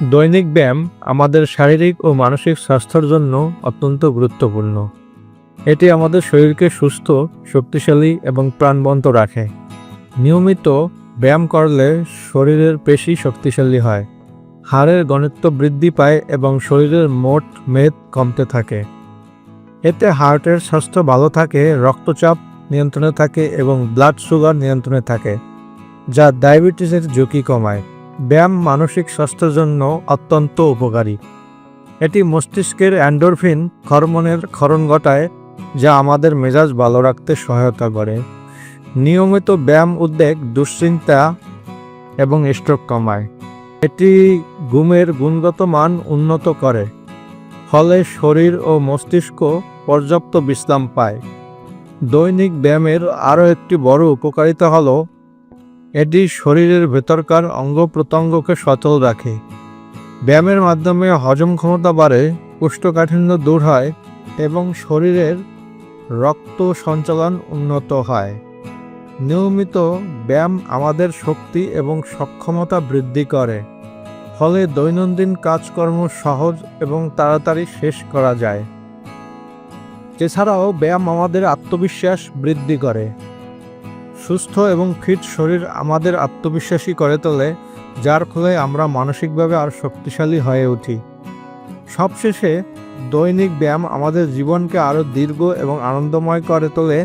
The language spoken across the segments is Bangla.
দৈনিক ব্যায়াম আমাদের শারীরিক ও মানসিক স্বাস্থ্যের জন্য অত্যন্ত গুরুত্বপূর্ণ। এটি আমাদের শরীরকে সুস্থ, শক্তিশালী এবং প্রাণবন্ত রাখে। নিয়মিত ব্যায়াম করলে শরীরের পেশি শক্তিশালী হয়, হাড়ের ঘনত্ব বৃদ্ধি পায় এবং শরীরের মোট মেদ কমতে থাকে। এতে হার্টের স্বাস্থ্য ভালো থাকে, রক্তচাপ নিয়ন্ত্রণে থাকে এবং ব্লাড সুগার নিয়ন্ত্রণে থাকে, যা ডায়াবেটিসের ঝুঁকি কমায়। ব্যায়াম মানসিক স্বাস্থ্যের জন্য অত্যন্ত উপকারী। এটি মস্তিষ্কের এন্ডোরফিন হরমোনের ক্ষরণ ঘটায়, যা আমাদের মেজাজ ভালো রাখতে সহায়তা করে। নিয়মিত ব্যায়াম উদ্বেগ, দুশ্চিন্তা এবং স্ট্রোক কমায়। এটি ঘুমের গুণগত মান উন্নত করে, ফলে শরীর ও মস্তিষ্ক পর্যাপ্ত বিশ্রাম পায়। দৈনিক ব্যায়ামের আরও একটি বড় উপকারিতা হল এটি শরীরের ভেতরকার অঙ্গ প্রত্যঙ্গকে সচল রাখে। ব্যায়ামের মাধ্যমে হজম ক্ষমতা বাড়ে, কোষ্ঠকাঠিন্য দূর হয় এবং শরীরের রক্ত সঞ্চালন উন্নত হয়। নিয়মিত ব্যায়াম আমাদের শক্তি এবং সক্ষমতা বৃদ্ধি করে, ফলে দৈনন্দিন কাজকর্ম সহজ এবং তাড়াতাড়ি শেষ করা যায়। এছাড়াও ব্যায়াম আমাদের আত্মবিশ্বাস বৃদ্ধি করে। সুস্থ এবং ফিট শরীর আমাদের আত্মবিশ্বাসী করে তোলে, যার ফলে আমরা মানসিকভাবে আর শক্তিশালী হয়ে উঠি। সবশেষে, দৈনিক ব্যায়াম আমাদের জীবনকে আরও দীর্ঘ এবং আনন্দময় করে তোলে।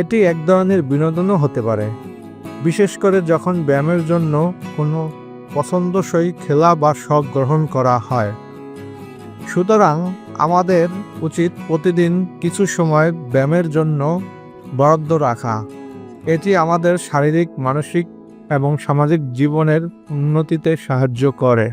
এটি এক ধরনের বিনোদনও হতে পারে, বিশেষ করে যখন ব্যায়ামের জন্য কোনো পছন্দসই খেলা বা শখ গ্রহণ করা হয়। সুতরাং আমাদের উচিত প্রতিদিন কিছু সময় ব্যায়ামের জন্য বরাদ্দ রাখা। এটি আমাদের শারীরিক, মানসিক এবং সামাজিক জীবনের উন্নতিতে সাহায্য করে।